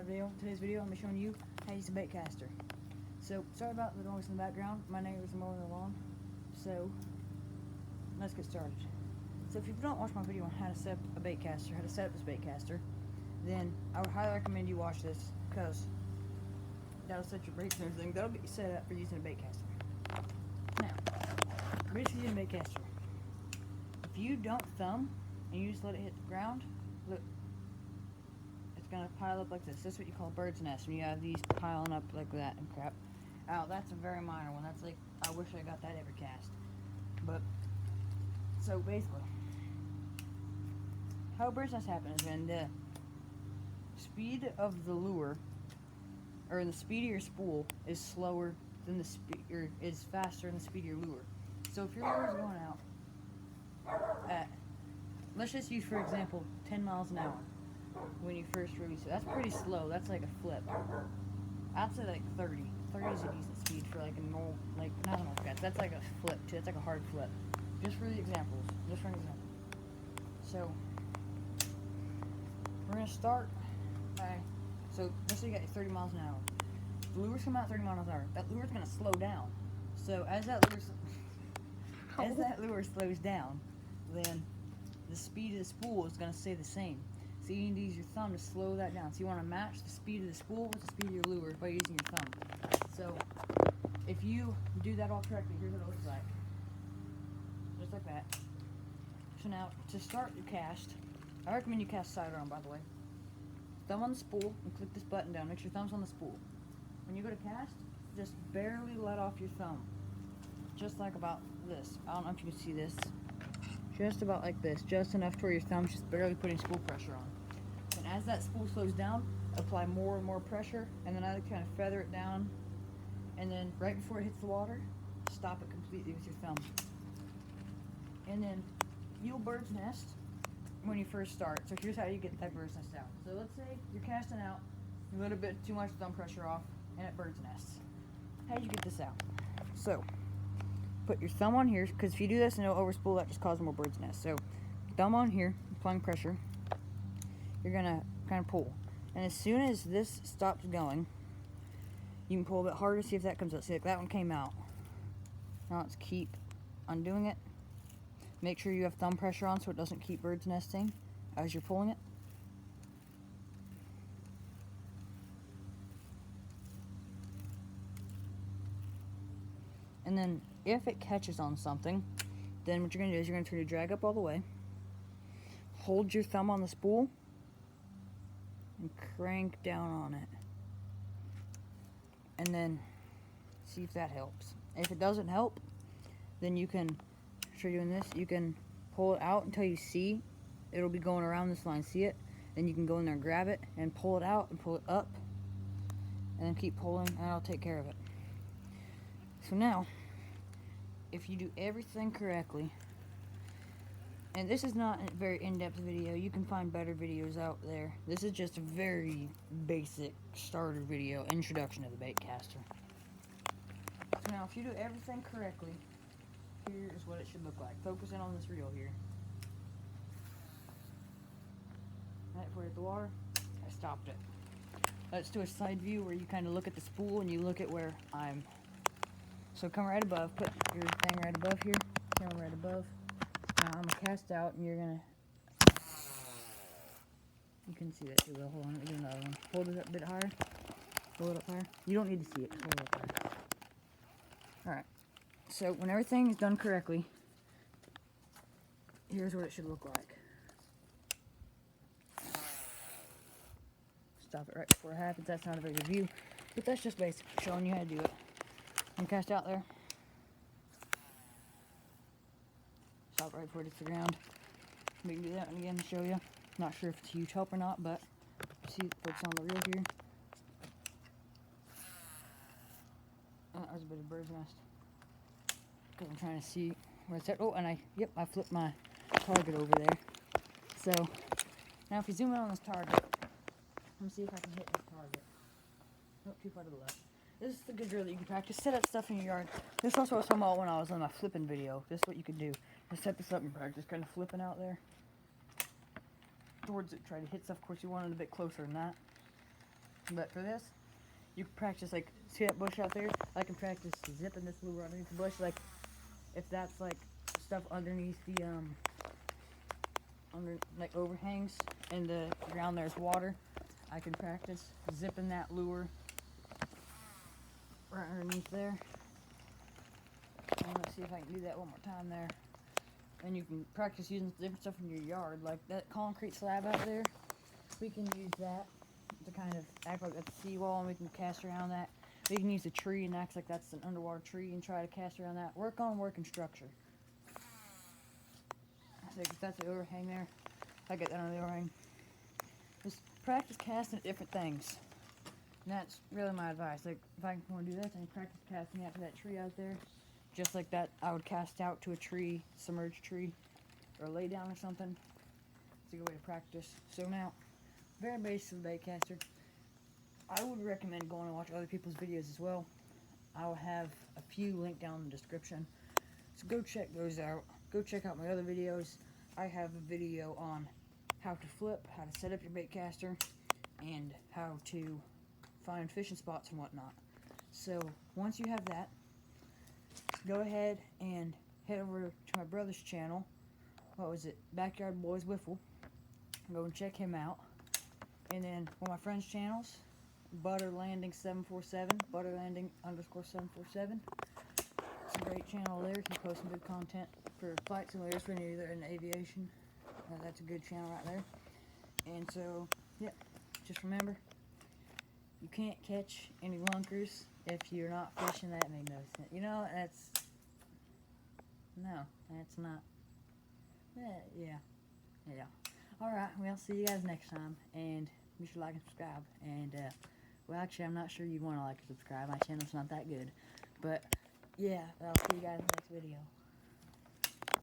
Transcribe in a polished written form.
another video. Today's video, I'm going to be showing you how to use a baitcaster. So, sorry about the noise in the background. My neighbors are mowing the lawn. So, let's get started. So, if you don't watch my video on how to set up a baitcaster, how to set up this baitcaster, then I would highly recommend you watch this, because that'll set your baits and everything. That'll get you set up for using a baitcaster. Now, basically using a baitcaster. If you don't thumb and you just let it hit the ground, look, it's gonna pile up like this. This is what you call a bird's nest, when you have these piling up like that and crap. Oh, that's a very minor one. That's like, I wish I got that every cast. But, so basically, how a bird's nest happens is when the speed of the lure, or the speed of your spool, is slower than the speed, or is faster than the speed of your lure. So if your lure is going out at, let's just use for example 10 miles an hour when you first release it. That's pretty slow. That's like a flip. I'd say like 30. 30 is a decent speed for like a normal, like not a normal cast. That's like a flip too. That's like a hard flip. Just for the examples. Just for an example. So we're gonna start by, so let's say you got 30 miles an hour. The lure's coming out 30 miles an hour. That lure's gonna slow down. So as that lure slows down, then the speed of the spool is going to stay the same. So you need to use your thumb to slow that down. So you want to match the speed of the spool with the speed of your lure by using your thumb. So if you do that all correctly, here's what it looks like. Just like that. So now, to start your cast, I recommend you cast side on, by the way. Thumb on the spool and click this button down. Make sure your thumb's on the spool. When you go to cast, just barely let off your thumb. Just like about this. I don't know if you can see this. Just about like this. Just enough to where your thumb's just barely putting spool pressure on. And as that spool slows down, apply more and more pressure, and then I kind of feather it down, and then right before it hits the water, stop it completely with your thumb. And then you'll bird's nest when you first start. So here's how you get that bird's nest out. So let's say you're casting out, a little bit too much thumb pressure off, and it bird's nests. How do you get this out? So put your thumb on here, because if you do this and it'll overspool, that just causes more bird's nests. So thumb on here, applying pressure, you're gonna kind of pull, and as soon as this stops going, you can pull a bit harder to see if that comes out. See, like that one came out. Now let's keep undoing it. Make sure you have thumb pressure on so it doesn't keep bird's nesting as you're pulling it. And then if it catches on something, then what you're going to do is you're going to turn your drag up all the way, hold your thumb on the spool, and crank down on it. And then see if that helps. If it doesn't help, then you can, after doing this, you can pull it out until you see it'll be going around this line. See it? Then you can go in there and grab it and pull it out and pull it up, and then keep pulling, and I'll take care of it. So now, if you do everything correctly, and this is not a very in-depth video, you can find better videos out there. This is just a very basic starter video, introduction to the baitcaster. So now, if you do everything correctly, here is what it should look like. Focusing on this reel here. Right before it hit the water, I stopped it. Let's do a side view where you kind of look at the spool and you look at where I'm. So come right above, put your thing right above here, camera right above. Now I'm gonna cast out, and you're gonna, you can see that too well. Hold on, let me do another one. Hold it up a bit higher, hold it up higher. You don't need to see it, just hold it up higher. Alright, so when everything is done correctly, here's what it should look like. Stop it right before it happens. That's not a very good view, but that's just basic, showing you how to do it. And cast out there. Stop right before it hits the ground. We can do that one again to show you. Not sure if it's a huge help or not, but see, focus on the reel here. Oh, there's a bit of bird's nest. Because I'm trying to see where it's at. Oh, and I flipped my target over there. So, now if you zoom in on this target, let me see if I can hit this target. Nope, too far to the left. This is the good drill that you can practice. Set up stuff in your yard. This is also what I was talking about when I was on my flipping video. This is what you could do. Just set this up and practice kind of flipping out there towards it. Try to hit stuff. Of course, you want it a bit closer than that. But for this, you can practice, like, see that bush out there? I can practice zipping this lure underneath the bush, like, if that's, like, stuff underneath the, like, overhangs, and the ground there's water, I can practice zipping that lure right underneath there. And let's see if I can do that one more time there. And you can practice using different stuff in your yard, like that concrete slab out there. We can use that to kind of act like that's a seawall, and we can cast around that. We can use a tree and act like that's an underwater tree and try to cast around that. Work on working structure. So if that's the overhang there, I get that under the overhang. Just practice casting at different things. And that's really my advice. Like, if I want to do this, I can practice casting out to that tree out there. Just like that, I would cast out to a tree, submerged tree, or lay down or something. It's a good way to practice. So now, very basic of the baitcaster. I would recommend going and watch other people's videos as well. I will have a few linked down in the description. So go check those out. Go check out my other videos. I have a video on how to flip, how to set up your baitcaster, and how to find fishing spots and whatnot. So once you have that, go ahead and head over to my brother's channel. What was it? Backyard Boys Wiffle. Go and check him out. And then one of my friends' channels, Butter Landing 747, Butter Landing _747. It's a great channel there. He posts some good content for flight simulators for any either in aviation. That's a good channel right there. And so, yeah, just remember, you can't catch any lunkers if you're not fishing. That made no sense. You know, that's not. Yeah. Alright, well, see you guys next time. And be sure to like and subscribe. And, well, actually, I'm not sure you'd want to like and subscribe. My channel's not that good. But, yeah, I'll see you guys in the next video.